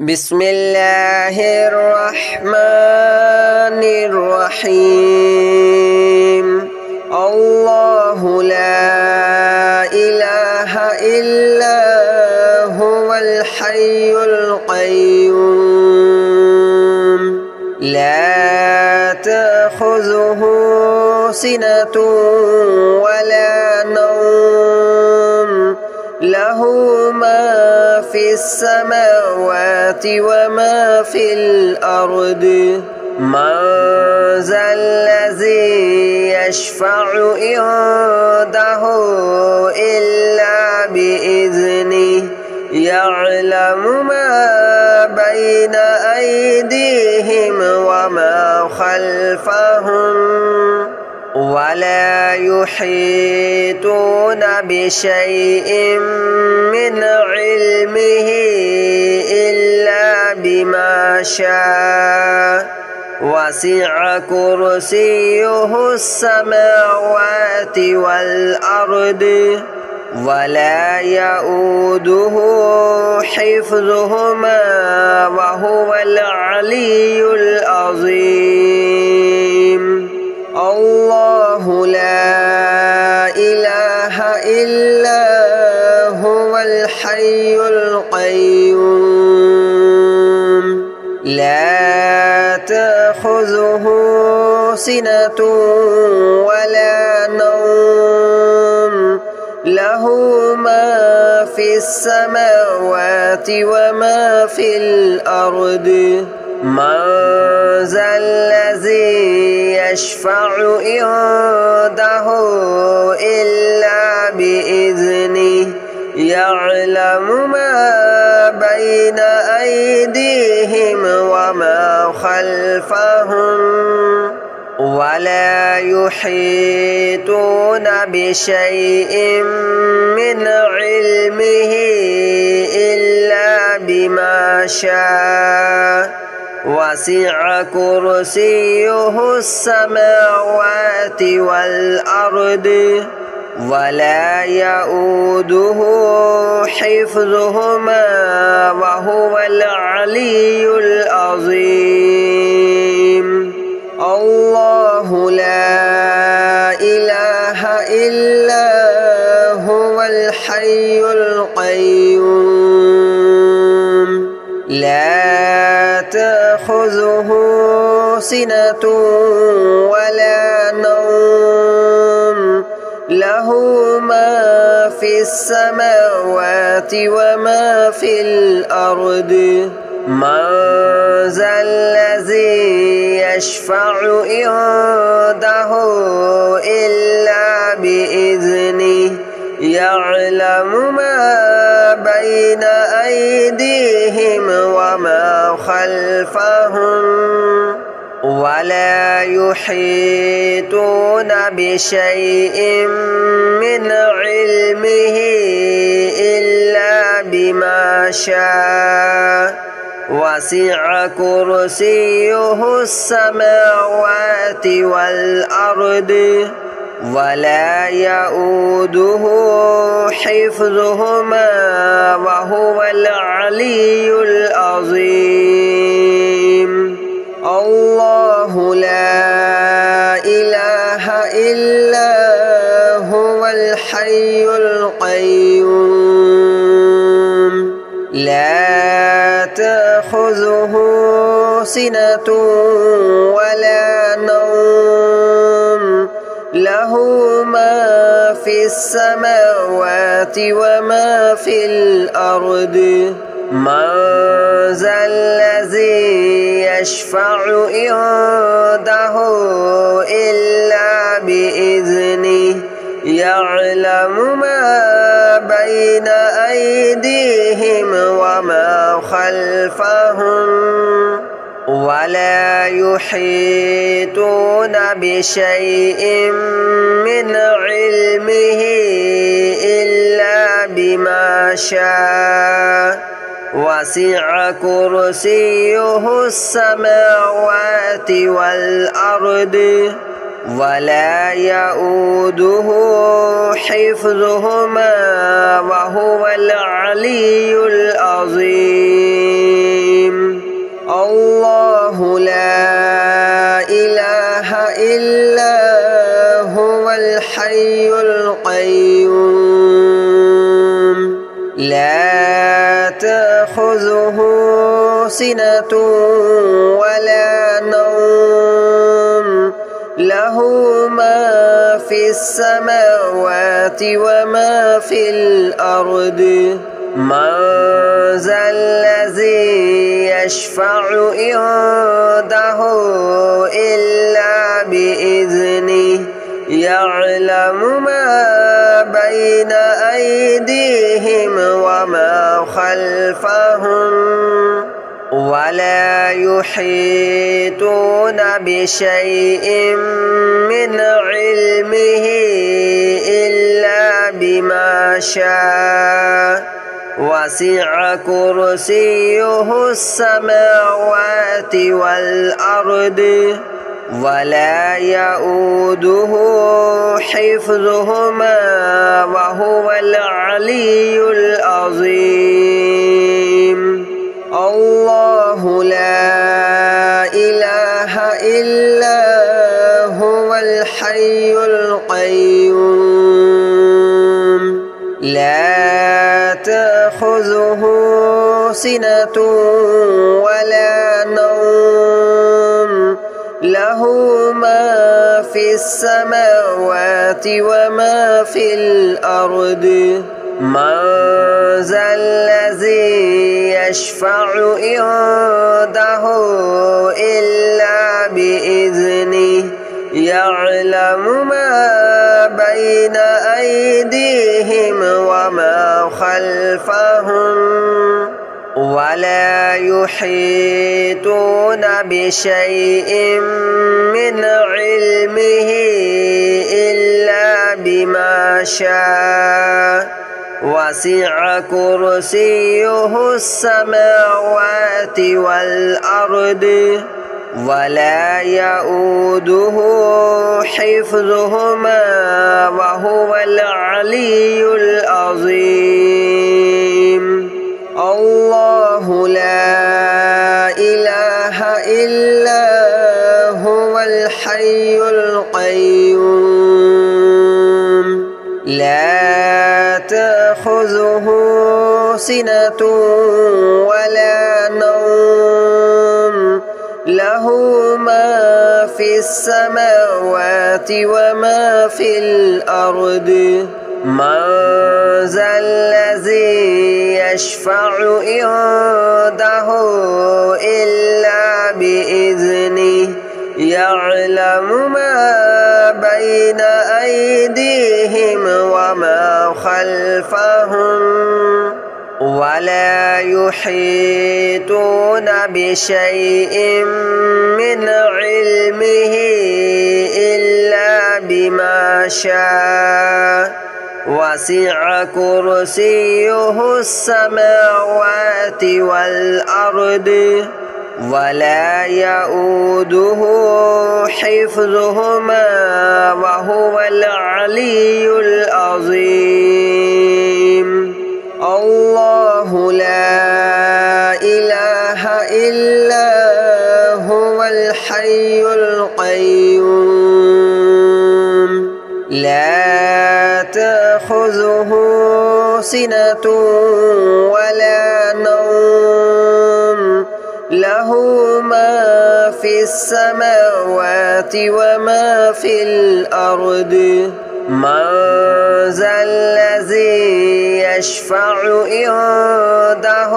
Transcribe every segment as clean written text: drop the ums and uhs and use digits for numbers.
بسم الله الرحمن الرحيم الله لا إله إلا هو الحي القيوم لا تأخذه سنة ولا نوم له ما في السماوات وما في الأرض من ذا الذي يشفع عنده إلا بإذنه يعلم ما بين أيديهم وما خلفهم ولا يحيطون بشيء من علمه إلا بما شاء وسع كرسيه السماوات والأرض ولا يؤوده حفظهما وهو العلي العظيم الله لا إله إلا هو الحي القيوم لا تأخذه سنة ولا نوم له ما في السماوات وما في الأرض من ذا الذي يشفع عنده إلا بإذنه يعلم ما بين أيديهم وما خلفهم ولا يحيطون بشيء من علمه إلا بما شاء وسع كرسيه السماوات والأرض ولا يؤوده حفظهما وهو العلي العظيم الله لا إله إلا هو الحي القيوم لا تأخذه سنة ولا نوم له ما في السماوات وما في الأرض من ذا الذي يشفع عنده إلا بإذنه يعلم ما بين أيديهم وما خلفهم ولا يحيطون بشيء من علمه إلا بما شاء وسع كرسيه السماوات والأرض ولا يؤوده حفظهما وهو العلي العظيم الله لا إله إلا هو الحي القيوم لا تأخذه سنة ولا نوم له ما في السماوات وما في الأرض من ذا الذي يشفع عنده إلا بإذنه يعلم ما بين أيديهم وما خلفهم ولا يحيطون بشيء من علمه إلا بما شاء وسع كرسيه السماوات والأرض ولا يؤوده حفظهما وهو العلي العظيم. تأخذه سنة ولا نوم له ما في السماوات وما في الأرض من ذا الذي يشفع عنده إلا بإذنه يعلم ما بين أيديهم وما خلفهم ولا يحيطون بشيء من علمه إلا بما شاء وسع كرسيه السماوات والأرض ولا يؤوده حفظهما وهو العلي العظيم الله لا إله إلا هو الحي القيوم لا تأخذه سنة ولا نوم له ما في السماوات وما في الأرض من ذا الذي يشفع عنده إلا بإذنه يعلم ما بين أيديهم وما خلفهم ولا يحيطون بشيء من علمه إلا بما شاء وسع كرسيه السماوات والأرض ولا يؤوده حفظهما وهو العلي العظيم الله لا إله إلا هو الحي القيوم لا تأخذه سنة ولا نوم له ما في السماوات وما في الأرض من ذا الذي يشفع عنده إلا بإذنه يعلم ما بين أيديهم وما خلفهم ولا يحيطون بشيء من علمه إلا بما شاء وسع كرسيه السماوات والأرض ولا يؤوده حفظهما وهو العلي العظيم الله لا إله إلا هو الحي القيوم لا تأخذه سنة ولا نوم له ما في السماوات وما في الأرض من ذا الذي يشفع عنده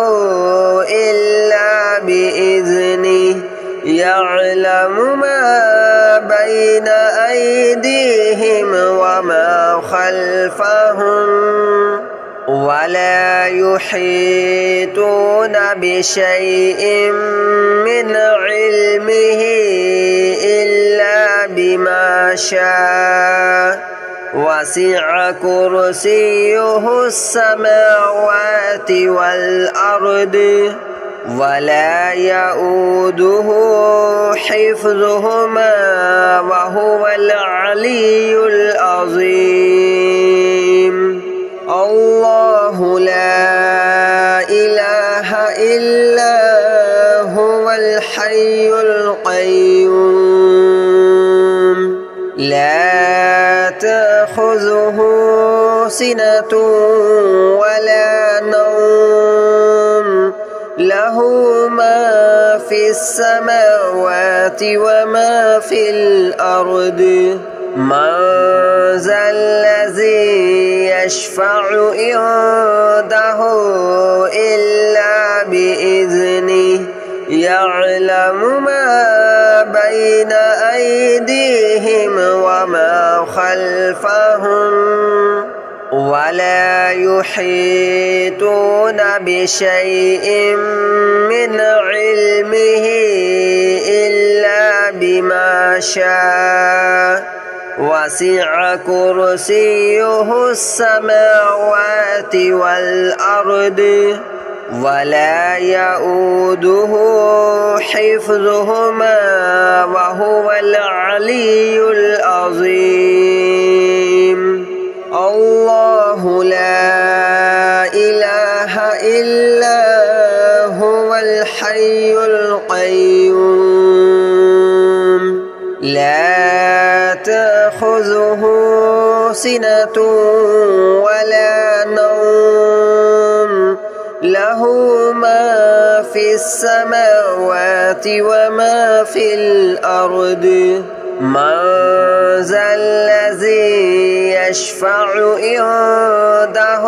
إلا بإذنه يعلم ما بين أيديهم وما خلفهم ولا يحيطون بشيء من علمه إلا بما شاء وسع كرسيه السماوات والأرض ولا يؤوده حفظهما وهو العلي العظيم الله لا إله إلا هو الحي القيوم لا تأخذه سنة ولا نوم له له ما في السماوات وما في الأرض من ذا الذي يشفع عنده إلا بإذنه يعلم ما بين أيديهم وما خلفهم ولا يحيطون بشيء من علمه إلا بما شاء وسع كرسيه السماوات والأرض ولا يؤوده حفظهما وهو العلي العظيم الله لا إله إلا هو الحي القيوم لا تأخذه سنة ولا نوم له ما في السماوات وما في الأرض من ذا الذي يشفع عنده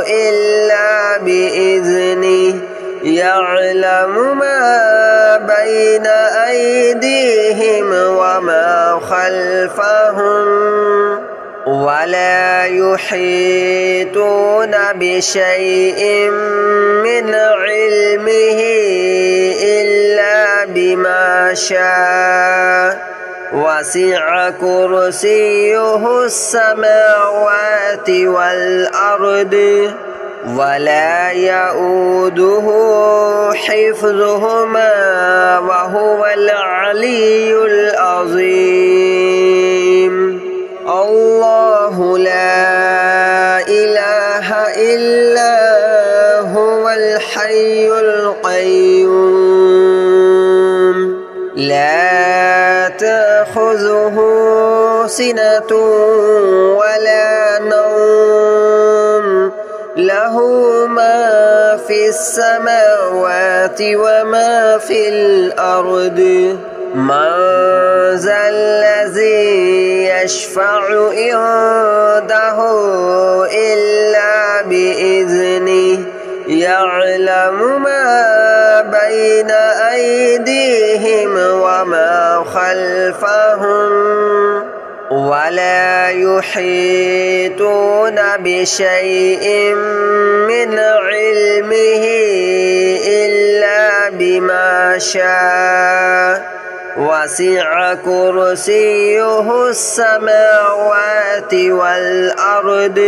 إلا بإذنه يعلم ما بين أيديهم وما خلفهم ولا يحيطون بشيء من علمه إلا بما شاء وسع كرسيه السماوات والأرض ولا يؤوده حفظهما وهو العلي العظيم الله لا إله إلا هو الحي القيوم لا تأخذه سنة ولا نوم له ما في السماوات وما في الأرض من ذا الذي يشفع عنده إلا بإذنه يعلم ما بين أيديهم وما خلفهم ولا يحيطون بشيء من علمه إلا بما شاء وسع كرسيه السماوات والأرض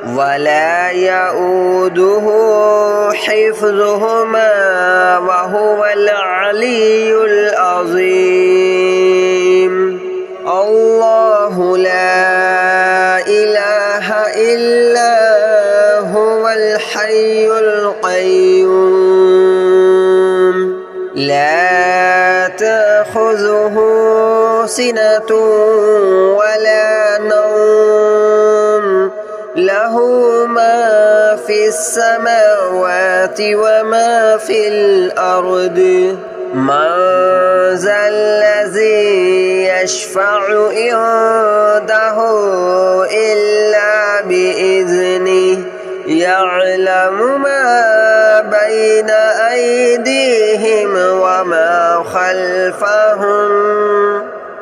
ولا يؤوده حفظهما وهو العلي العظيم الله لا إله إلا هو الحي القيوم لا تأخذه سنة ولا نوم له ما في السماوات وما في الأرض من ذا الذي يشفع عنده إلا بإذنه يعلم ما بين أيديهم وما خلفهم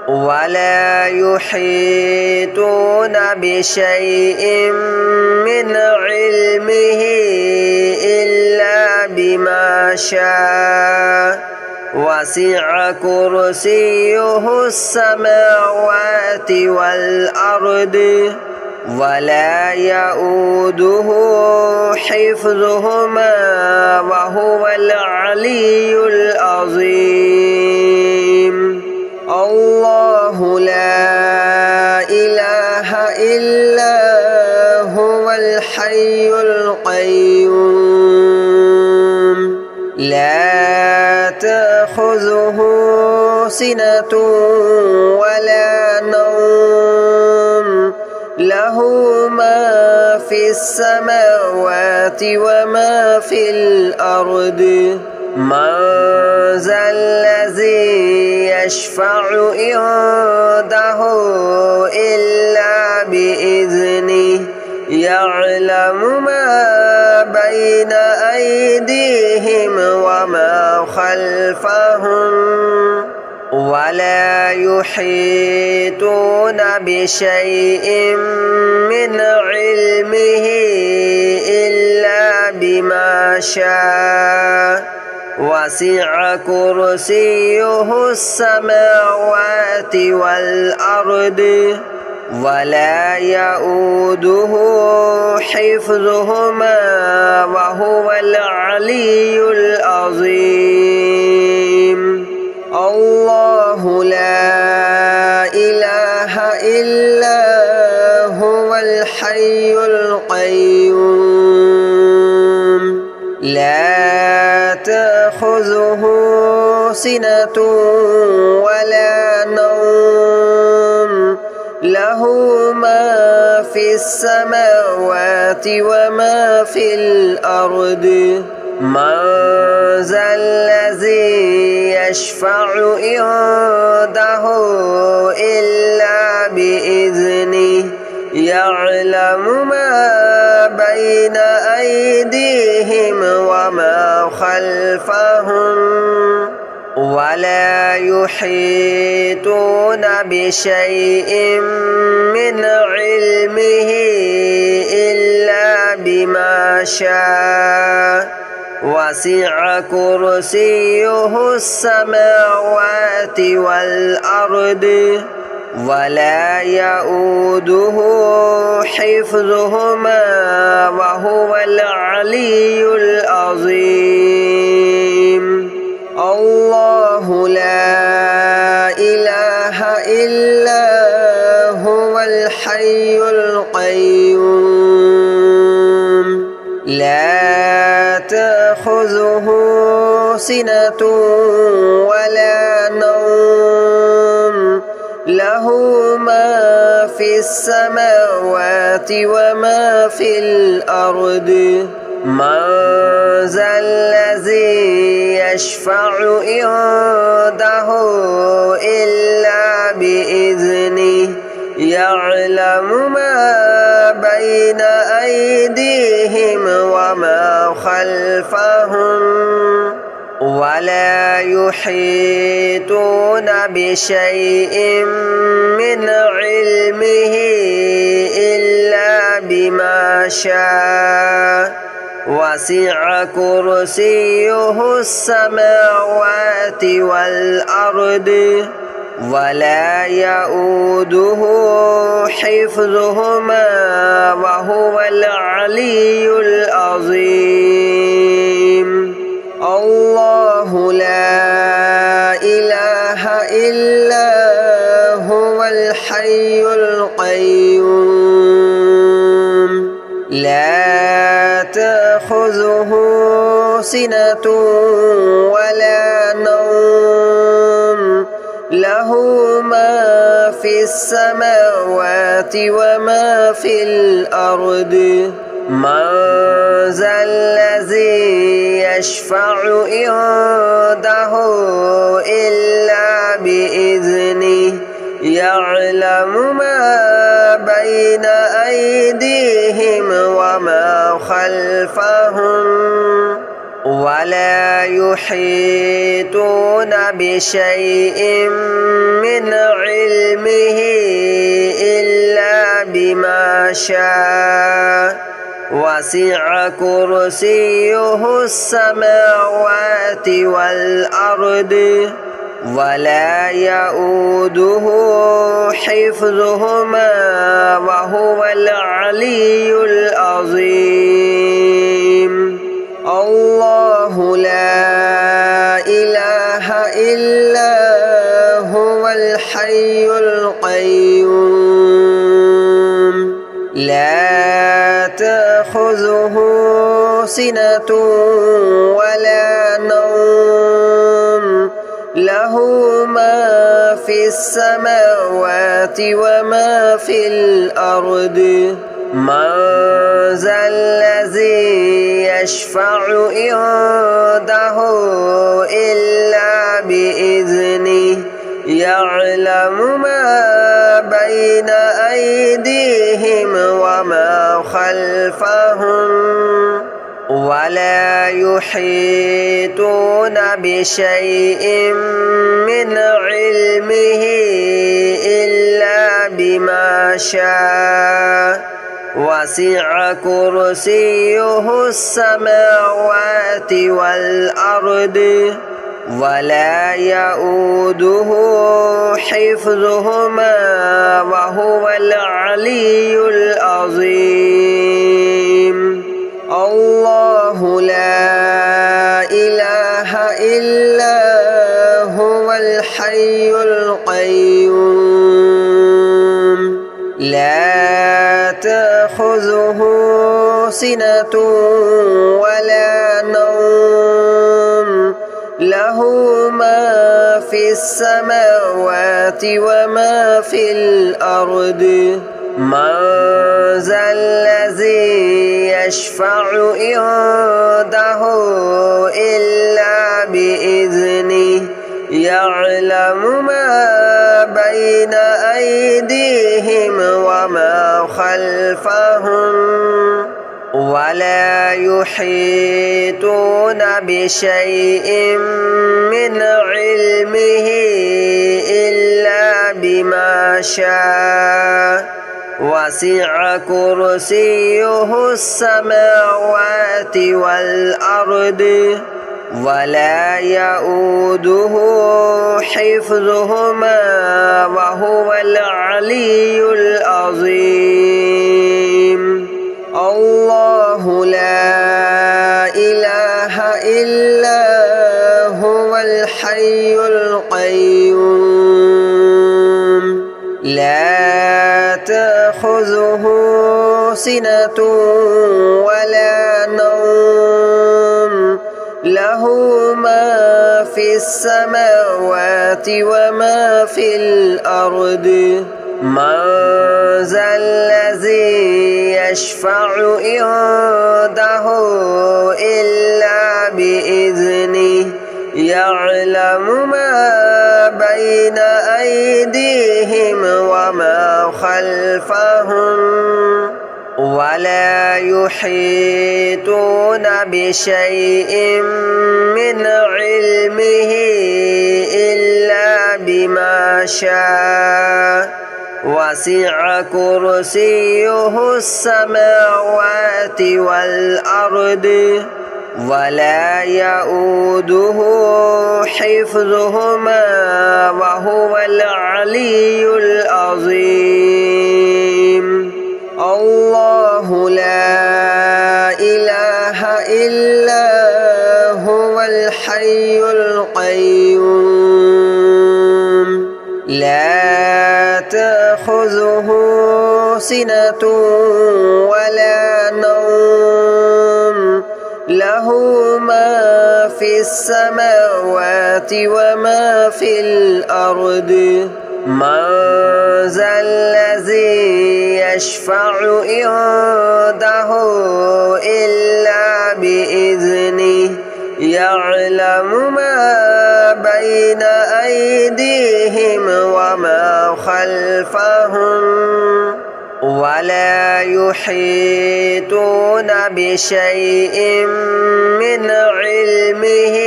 ولا يحيطون بشيء من علمه إلا بما شاء وسع كرسيه السماوات والأرض ولا يؤوده حفظهما وهو العلي العظيم الله لا إله إلا هو الحي القيوم لا تأخذه سنة ولا نوم له ما في السماوات وما في الأرض من ذا الذي يشفع عنده إلا بإذنه يعلم ما بين أيديهم وما خلفهم ولا يحيطون بشيء من علمه إلا بما شاء وسع كرسيه السماوات والأرض ولا يؤوده حفظهما وهو العلي العظيم الله لا إله إلا هو الحي القيوم لا تأخذه سنة ولا نوم له ما في السماوات وما في الأرض من ذا الذي يشفع عنده إلا بإذنه يعلم ما بين أيديهم وما خلفهم ولا يحيطون بشيء من علمه إلا بما شاء وسع كرسيه السماوات والأرض ولا يؤوده حفظهما وهو العلي العظيم الله لا إله إلا هو الحي القيوم لا تأخذه سنة ولا نوم له ما في السماوات وما في الأرض من ذا الذي يشفع عنده إلا بإذنه يعلم ما بين أيديهم وما خلفهم ولا يحيطون بشيء من علمه إلا بما شاء وسع كرسيه السماوات والأرض ولا يؤوده حفظهما وهو العلي العظيم الله لا إله إلا هو الحي القيوم لا تأخذه سنة ولا نوم له ما في السماوات وما في الأرض من ذا الذي يشفع عنده إلا بإذنه يعلم ما بين أيديهم وما خلفهم ولا يحيطون بشيء من علمه إلا بما شاء وسع كرسيه السماوات والأرض ولا يؤوده حفظهما وهو العلي العظيم الله لا إله إلا هو الحي القيوم لا تأخذه سنة ولا نوم له ما في السماوات وما في الأرض من ذا الذي يشفع عنده إلا بإذنه يعلم ما بين أيديهم وما خلفهم ولا يحيطون بشيء من علمه إلا بما شاء وسع كرسيه السماوات والأرض ولا يؤوده حفظهما وهو العلي العظيم الله لا إله إلا هو الحي القيوم لا تأخذه سنة ولا نوم له ما في السماوات وما في الأرض من ذا الذي يشفع عنده إلا بإذنه يعلم ما بين أيديهم وما خلفهم ولا يحيطون بشيء من علمه إلا بما شاء وسع كرسيه السماوات والأرض ولا يؤوده حفظهما وهو العلي العظيم الله لا إله إلا هو الحي القيوم لا تأخذه سنة ولا نوم له ما في السماوات وما في الأرض من ذا الذي يشفع عنده إلا بإذنه يعلم ما بين أيديهم وما خلفهم ولا يحيطون بشيء من علمه إلا بما شاء وسع كرسيه السماوات والأرض ولا يؤوده حفظهما وهو العلي العظيم الله لا إله إلا هو الحي القيوم لا تأخذه سنة ولا نوم له ما في السماوات وما في الأرض من ذا الذي يشفع عنده إلا بإذنه يعلم ما بين أيديهم وما خلفهم ولا يحيطون بشيء من علمه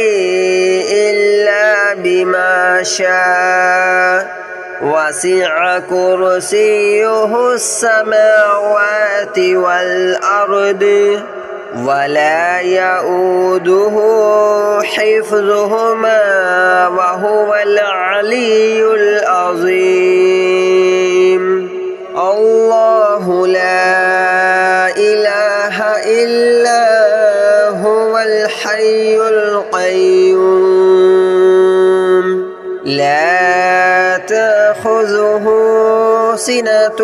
إلا بما شاء وسع كرسيه السماوات والأرض ولا يؤوده حفظهما وهو العلي العظيم الله لا إله إلا هو الحي القيوم لا تأخذه سنة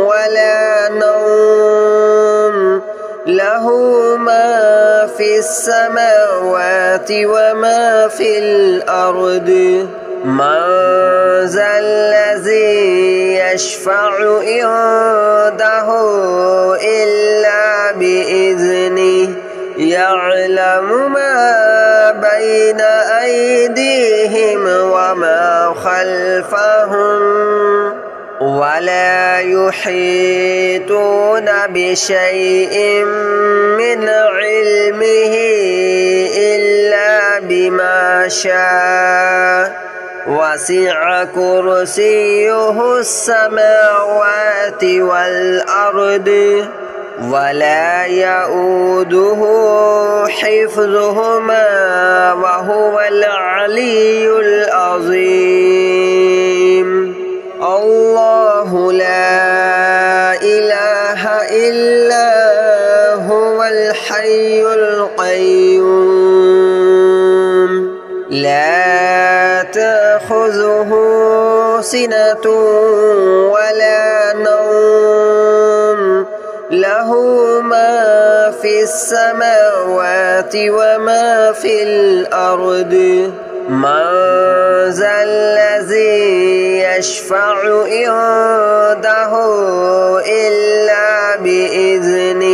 ولا نوم له ما في السماوات وما في الأرض من ذا الذي يشفع عنده إلا بإذنه يعلم ما بين أيديهم وما خلفهم ولا يحيطون بشيء من علمه إلا بما شاء وسع كرسيه السماوات والأرض ولا يؤوده حفظهما وهو العلي العظيم الله لا إله إلا هو الحي القيوم لا تأخذه سنة ولا نوم له ما في السماوات وما في الأرض من ذا الذي يشفع عنده إلا بإذنه